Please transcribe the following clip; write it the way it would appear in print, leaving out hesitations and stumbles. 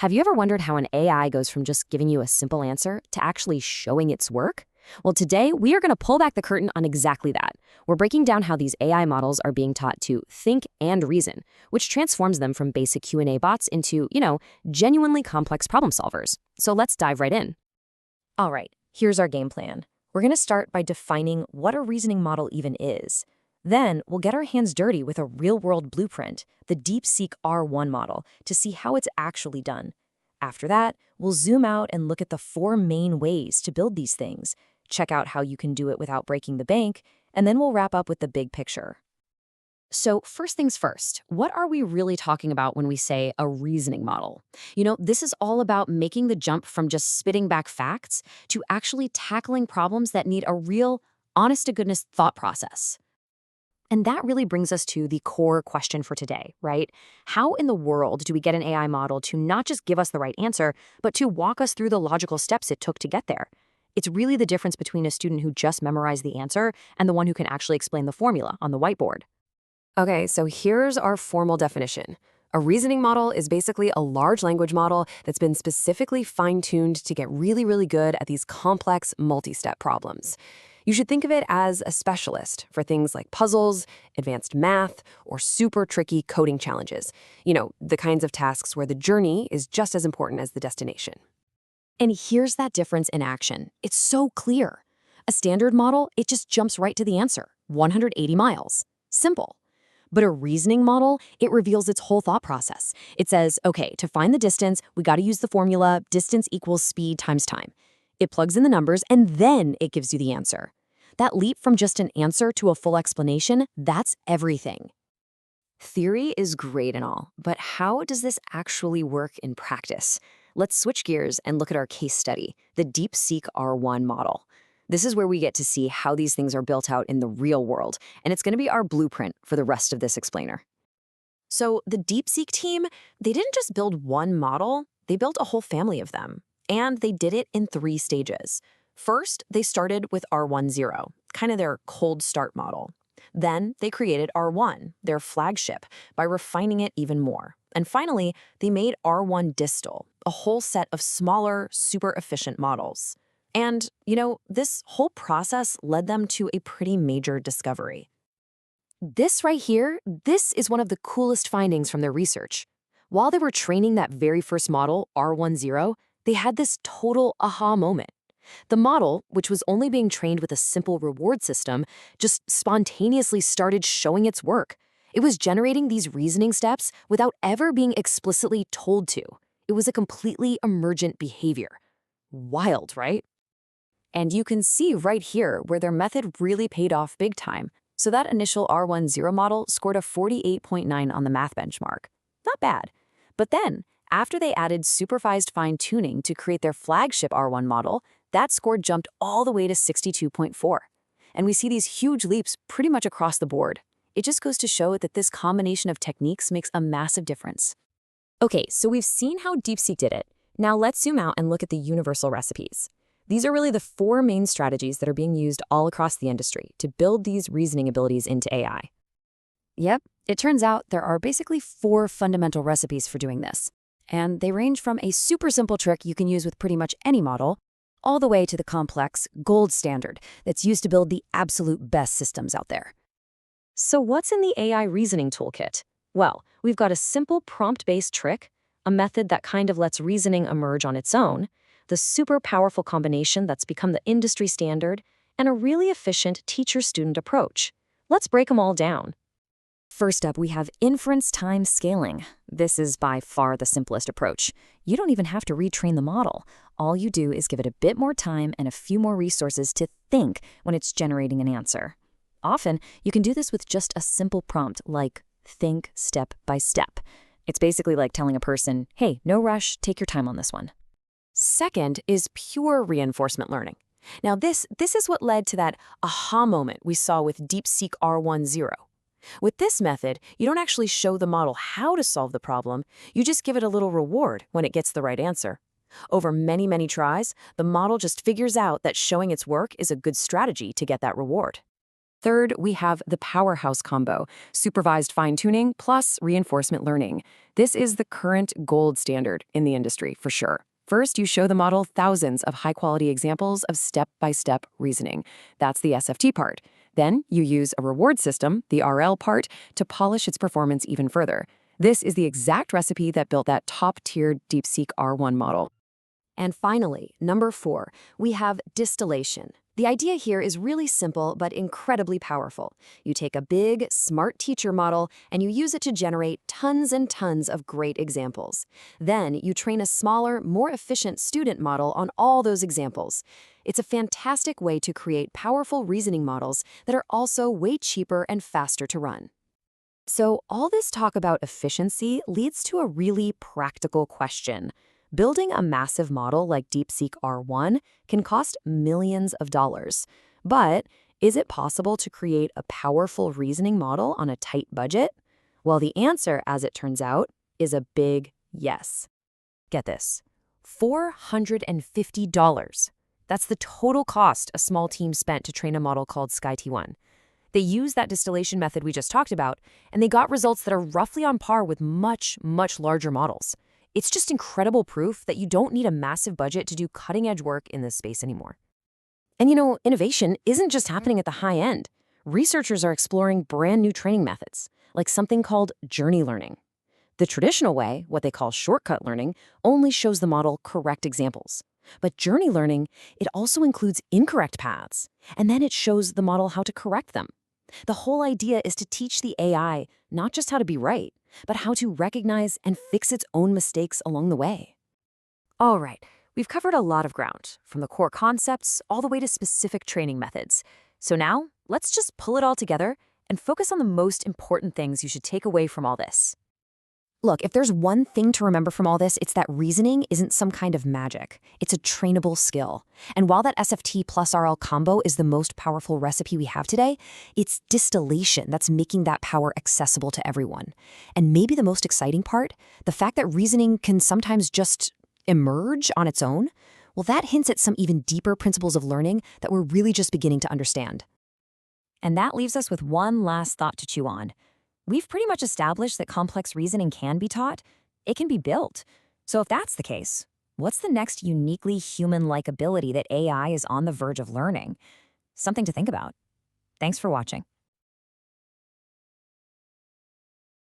Have you ever wondered how an AI goes from just giving you a simple answer to actually showing its work? Well, today we are going to pull back the curtain on exactly that. We're breaking down how these AI models are being taught to think and reason, which transforms them from basic Q&A bots into, genuinely complex problem solvers. So let's dive right in. All right, here's our game plan. We're going to start by defining what a reasoning model even is. Then we'll get our hands dirty with a real-world blueprint, the DeepSeek R1 model, to see how it's actually done. After that, we'll zoom out and look at the 4 main ways to build these things, check out how you can do it without breaking the bank, and then we'll wrap up with the big picture. So first things first, what are we really talking about when we say a reasoning model? This is all about making the jump from just spitting back facts to actually tackling problems that need a real, honest-to-goodness thought process. And that really brings us to the core question for today, right? How in the world do we get an AI model to not just give us the right answer, but to walk us through the logical steps it took to get there? It's really the difference between a student who just memorized the answer and the one who can actually explain the formula on the whiteboard. Okay, so here's our formal definition. A reasoning model is basically a large language model that's been specifically fine-tuned to get really, really good at these complex multi-step problems. You should think of it as a specialist for things like puzzles, advanced math, or super tricky coding challenges. The kinds of tasks where the journey is just as important as the destination. And here's that difference in action. It's so clear. A standard model, it just jumps right to the answer, 180 miles. Simple. But a reasoning model, it reveals its whole thought process. It says, okay, to find the distance, we got to use the formula distance equals speed times time. It plugs in the numbers, and then it gives you the answer. That leap from just an answer to a full explanation, that's everything. Theory is great and all, but how does this actually work in practice? Let's switch gears and look at our case study, the DeepSeek R1 model. This is where we get to see how these things are built out in the real world, and it's going to be our blueprint for the rest of this explainer. So the DeepSeek team, they didn't just build one model, they built a whole family of them. And they did it in 3 stages. First, they started with R10, kind of their cold start model. Then they created R1, their flagship, by refining it even more. And finally, they made R1 Distal, a whole set of smaller, super efficient models. And, this whole process led them to a pretty major discovery. This right here, this is one of the coolest findings from their research. While they were training that very first model, R10, they had this total aha moment. The model, which was only being trained with a simple reward system, just spontaneously started showing its work. It was generating these reasoning steps without ever being explicitly told to. It was a completely emergent behavior. Wild, right? And you can see right here where their method really paid off big time. So that initial R10 model scored a 48.9 on the math benchmark. Not bad. But then, after they added supervised fine-tuning to create their flagship R1 model, that score jumped all the way to 62.4. And we see these huge leaps pretty much across the board. It just goes to show that this combination of techniques makes a massive difference. Okay, so we've seen how DeepSeek did it. Now let's zoom out and look at the universal recipes. These are really the 4 main strategies that are being used all across the industry to build these reasoning abilities into AI. Yep, it turns out there are basically 4 fundamental recipes for doing this. And they range from a super simple trick you can use with pretty much any model, all the way to the complex gold standard that's used to build the absolute best systems out there. So what's in the AI reasoning toolkit? Well, we've got a simple prompt-based trick, a method that kind of lets reasoning emerge on its own, the super powerful combination that's become the industry standard, and a really efficient teacher-student approach. Let's break them all down. First up, we have Inference-Time Scaling. This is by far the simplest approach. You don't even have to retrain the model. All you do is give it a bit more time and a few more resources to think when it's generating an answer. Often, you can do this with just a simple prompt like, think step by step. It's basically like telling a person, hey, no rush, take your time on this one. Second is pure reinforcement learning. Now this is what led to that aha moment we saw with DeepSeek R10. With this method, you don't actually show the model how to solve the problem, you just give it a little reward when it gets the right answer. Over many, many tries, the model just figures out that showing its work is a good strategy to get that reward. Third, we have the powerhouse combo, supervised fine-tuning plus reinforcement learning. This is the current gold standard in the industry, for sure. First, you show the model thousands of high-quality examples of step-by-step reasoning. That's the SFT part. Then, you use a reward system, the RL part, to polish its performance even further. This is the exact recipe that built that top-tier DeepSeek R1 model. And finally, number 4, we have distillation. The idea here is really simple but incredibly powerful. You take a big, smart teacher model and you use it to generate tons and tons of great examples. Then you train a smaller, more efficient student model on all those examples. It's a fantastic way to create powerful reasoning models that are also way cheaper and faster to run. So all this talk about efficiency leads to a really practical question. Building a massive model like DeepSeek R1 can cost millions of dollars. But is it possible to create a powerful reasoning model on a tight budget? Well, the answer, as it turns out, is a big yes. Get this, $450. That's the total cost a small team spent to train a model called Sky-T1. They used that distillation method we just talked about, and they got results that are roughly on par with much, much larger models. It's just incredible proof that you don't need a massive budget to do cutting-edge work in this space anymore. And innovation isn't just happening at the high end. Researchers are exploring brand new training methods, like something called journey learning. The traditional way, what they call shortcut learning, only shows the model correct examples. But journey learning, it also includes incorrect paths, and then it shows the model how to correct them. The whole idea is to teach the AI not just how to be right, but how to recognize and fix its own mistakes along the way. All right, we've covered a lot of ground, from the core concepts all the way to specific training methods. So now, let's just pull it all together and focus on the most important things you should take away from all this. Look, if there's one thing to remember from all this, it's that reasoning isn't some kind of magic. It's a trainable skill. And while that SFT plus RL combo is the most powerful recipe we have today, it's distillation that's making that power accessible to everyone. And maybe the most exciting part, the fact that reasoning can sometimes just emerge on its own, well, that hints at some even deeper principles of learning that we're really just beginning to understand. And that leaves us with one last thought to chew on. We've pretty much established that complex reasoning can be taught. It can be built. So if that's the case, what's the next uniquely human-like ability that AI is on the verge of learning? Something to think about. Thanks for watching.